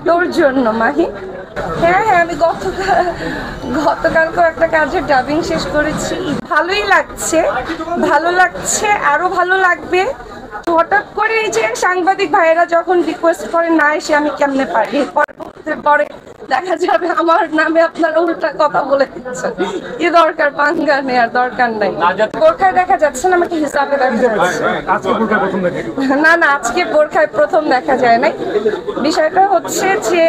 তোর জন্য মাহি। হ্যাঁ হ্যাঁ, আমি গতকালকেও একটা কাজের ডাবিং শেষ করেছি। ভালোই লাগছে, ভালো লাগছে, আরো ভালো লাগবে। হঠাৎ করে এই যে সাংবাদিক ভাইয়েরা যখন রিকোয়েস্ট করে না এসে আমি কেমনে পারি, পরে দেখা যাবে আমার নামে আপনারা উল্টা কথা বলে দিচ্ছেন। কি দরকার পাঙ্গা নেওয়ার, দরকার নাই। বোরখায় দেখা যাচ্ছে না, আমাকে হিসাবে দেখা যাচ্ছে। না না, আজকে বোরখায় প্রথম দেখা যায় নাই। বিষয়টা হচ্ছে যে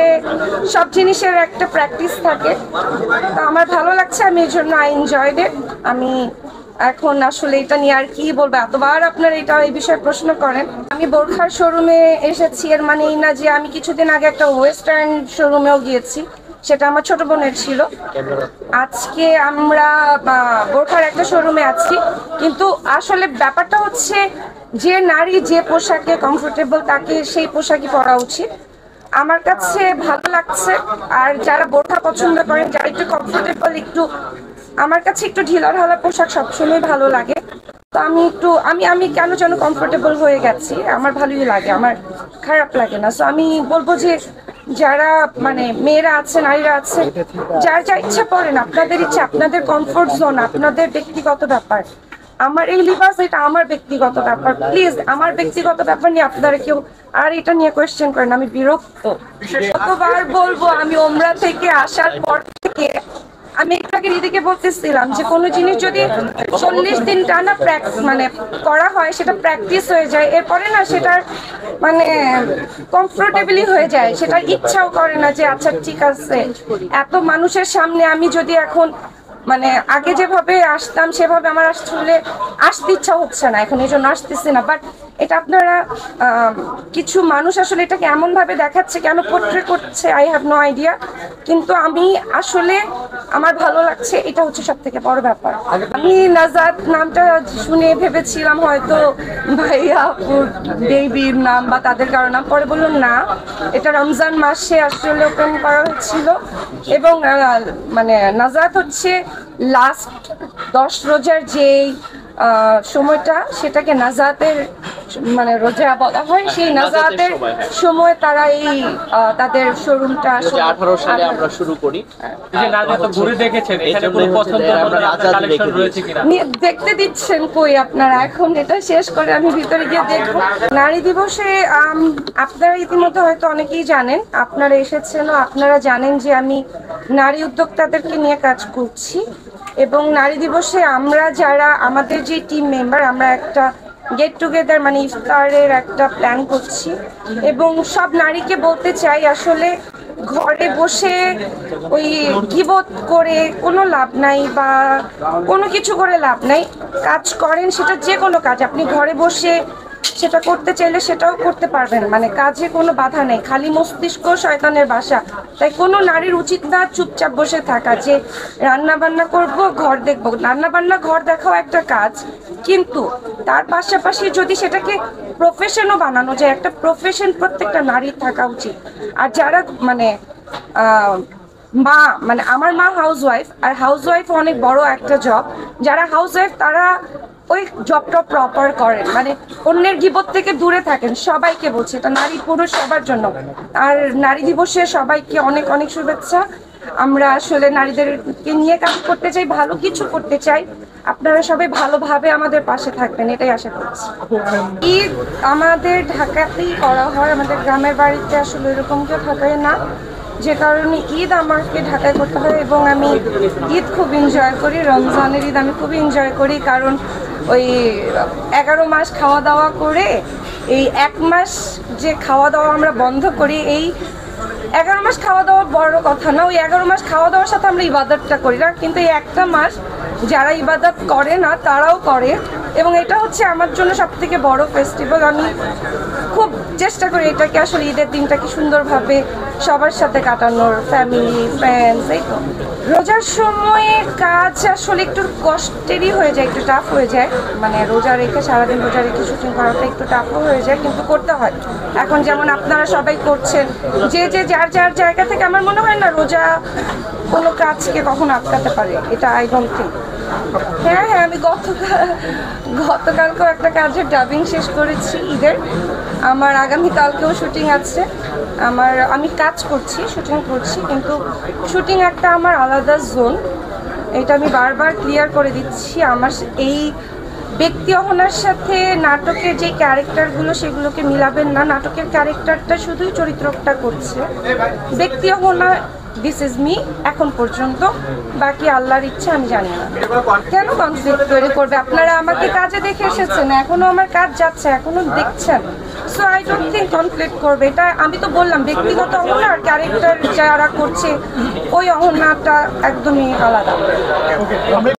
সব জিনিসের একটা প্র্যাকটিস থাকে, তো আমার ভালো লাগছে, আমি এই জন্য আই এনজয়েড ইট। আমি এখন আসলে এটা নিয়ে আর কি বলবো, এতবার আপনারা এই বিষয়ে প্রশ্ন করেন। আমি বোরখার শোরুমে এসেছি এর মানে এই না যে আমি কিছুদিন আগে একটা ওয়েস্টার্ন শোরুমেও গিয়েছি, সেটা আমার ছোট বোনের ছিল। আজকে আমরা বোরখার একটা শোরুমে আছি, কিন্তু আসলে ব্যাপারটা হচ্ছে যে নারী যে পোশাকে কমফোর্টেবল তাকে সেই পোশাকই পরা উচিত। আমার কাছে ভালো লাগছে। আর যারা বোরখা পছন্দ করেন, যারা একটু কমফোর্টেবল, একটু আমার কাছে একটু ঢিলাঢালা পোশাক সবসময় ভালো লাগে। তো আমি কেন যেন কমফোর্টেবল হয়ে গেছি, আমার ভালোই লাগে, আমার খারাপ লাগে না। সো আমি বলবো যে যারা মানে মেয়েরা আছে, নারীরা আছে, যার যা ইচ্ছা করেন, আপনাদের ইচ্ছা, আপনাদের কমফোর্ট জোন, আপনাদের ব্যক্তিগত ব্যাপার। আমার এই লিবাস, এটা আমার ব্যক্তিগত ব্যাপার। প্লিজ আমার ব্যক্তিগত ব্যাপার নিয়ে আপনারা কেউ আর এটা নিয়ে কোয়েশ্চেন করেন, আমি বিরক্ত। কতবার বলবো, আমি ওমরা থেকে আসার পর থেকে আমি একটু আগে দিদিকে বলতেছিলাম যে কোনো জিনিস যদি 40 দিন টানা মানে করা হয়, সেটা প্র্যাকটিস হয়ে যায়, এরপরে না সেটার মানে কমফোর্টেবলি হয়ে যায়, সেটার ইচ্ছাও করে না যে আচ্ছা ঠিক আছে এত মানুষের সামনে আমি যদি এখন মানে আগে যেভাবে আসতাম সেভাবে আমার আসলে আসতে ইচ্ছা হচ্ছে না এখন, এই জন্য আসতেছি না। বাট এটা আপনারা কিছু মানুষ আসলে এটাকে এমন ভাবে দেখাচ্ছে, কেন পোট্রে করছে, আই হ্যাভ নো আইডিয়া। কিন্তু আমি আসলে আমার ভালো লাগছে, এটা হচ্ছে সব থেকে বড় ব্যাপার। আমি নাজাত নামটা শুনে ভেবেছিলাম হয়তো ভাইয়া বেবির নাম বা তাদের কারো নাম, পরে বললাম না, এটা রমজান মাসে আসলে ওপেন করা হয়েছিল। এবং মানে নাজাত হচ্ছে লাস্ট 10 রোজার যেই সময়টা, সেটাকে নাজাতের মানে রোজা বলা হয়। সেই নাজাতের সময় তারা এই তাদের শোরুমটা 2018 সালে আমরা শুরু করি। যে নাজাত ঘুরে দেখেছেন, এখানে কোনো পছন্দের কালেকশন রয়েছে কিনা দেখতে দিচ্ছেন কই আপনারা? এখন এটা শেষ করে আমি ভিতরে গিয়ে দেখবো। নারী দিবসে আপনারা ইতিমধ্যে হয়তো অনেকেই জানেন, আপনারা এসেছেন, আপনারা জানেন যে আমি নারী উদ্যোক্তাদেরকে নিয়ে কাজ করছি। এবং নারী দিবসে আমরা যারা আমাদের যে টিম মেম্বার, আমরা একটা গেট টুগেদার মানে ইফতারের একটা প্ল্যান করছি। এবং সব নারীকে বলতে চাই, আসলে ঘরে বসে ওই গিবত করে কোনো লাভ নাই বা কোনো কিছু করে লাভ নাই। কাজ করেন, সেটা যে কোনো কাজ আপনি ঘরে বসে সেটা করতে চাইলে সেটাও করতে পারবেন, মানে কাজে কোনো বাধা নেই। খালি মস্তিষ্ক শয়তানের বাসা, তাই কোনো নারীর উচিত না চুপচাপ বসে থাকা যে রান্না বান্না করব, ঘর দেখব। রান্না বান্না ঘর দেখাও একটা কাজ, কিন্তু তার পাশাপাশি যদি সেটাকে প্রফেশনও বানানো যায়, একটা প্রফেশন প্রত্যেকটা নারীর থাকা উচিত। আর যারা মানে মা, মানে আমার মা হাউসওয়াইফ, আর হাউসওয়াইফ অনেক বড় একটা জব। যারা হাউসওয়াইফ তারা ওই জবটা প্রপার করেন, মানে অন্যের গিবত থেকে দূরে থাকেন। সবাইকে বলছি, এটা নারী পুরুষ সবার জন্য। আর নারী দিবসে সবাইকে অনেক অনেক শুভেচ্ছা। আমরা আসলে নারীদেরকে নিয়ে কাজ করতে চাই, ভালো কিছু করতে চাই। আপনারা সবাই ভালোভাবে আমাদের পাশে থাকবেন, এটাই আশা করছি। ঈদ আমাদের ঢাকাতেই করা হয়, আমাদের গ্রামের বাড়িতে আসলে এরকম কেউ থাকে না, যে কারণে ঈদ আমাকে ঢাকায় করতে হয়। এবং আমি ঈদ খুব এনজয় করি, রমজানের ঈদ আমি খুব এনজয় করি, কারণ ওই 11 মাস খাওয়া দাওয়া করে এই 1 মাস যে খাওয়া দাওয়া আমরা বন্ধ করি, এই 11 মাস খাওয়া দাওয়া বড় কথা না, ওই 11 মাস খাওয়া দাওয়ার সাথে আমরা ইবাদতটা করি না, কিন্তু এই একটা মাস যারা ইবাদত করে না তারাও করে। এবং এটা হচ্ছে আমার জন্য সব থেকে বড় ফেস্টিভ্যাল। আমি খুব চেষ্টা করি এটাকে আসলে ঈদের দিনটাকে সুন্দরভাবে সবার সাথে কাটানোর, ফ্যামিলি ফ্রেন্ডস। এই তো রোজার সময়ে কাজ আসলে একটু কষ্টেরই হয়ে যায়, একটু টাফ হয়ে যায়, মানে রোজা রেখে সারাদিন রোজা রেখে শুটিং করাটা একটু টাফও হয়ে যায়, কিন্তু করতে হয়। এখন যেমন আপনারা সবাই করছেন, যে যে যার যার জায়গা থেকে, আমার মনে হয় না রোজা কোনো কাজকে কখনো আটকাতে পারে, এটা আই ডোন্ট থিংক। হ্যাঁ হ্যাঁ, আমি গতকালকেও একটা কাজের ডাবিং শেষ করেছি ঈদের। আমার আগামীকালকেও শুটিং আছে। আমি কাজ করছি, শুটিং করছি, কিন্তু শুটিং একটা আমার আলাদা জোন। এটা আমি বারবার ক্লিয়ার করে দিচ্ছি। আমার এই ব্যক্তি অহনার সাথে নাটকের যে ক্যারেক্টারগুলো সেগুলোকে মিলাবেন না। নাটকের ক্যারেক্টারটা শুধুই চরিত্রটা করছে, ব্যক্তি অহনা দিস ইজ মি এখন পর্যন্ত। বাকি আল্লাহর ইচ্ছা, আমি জানি না কেন কনফ্লিক্ট তৈরি করবে। আপনারা আমাকে কাজে দেখে এসেছেন, এখনো আমার কাজ যাচ্ছে, এখনো দেখছেন। So I don't think conflict করবে। এটা আমি তো বললাম, ব্যক্তিগত অহনা আর ক্যারেক্টার যারা করছে ওই অহনাটা একদমই আলাদা।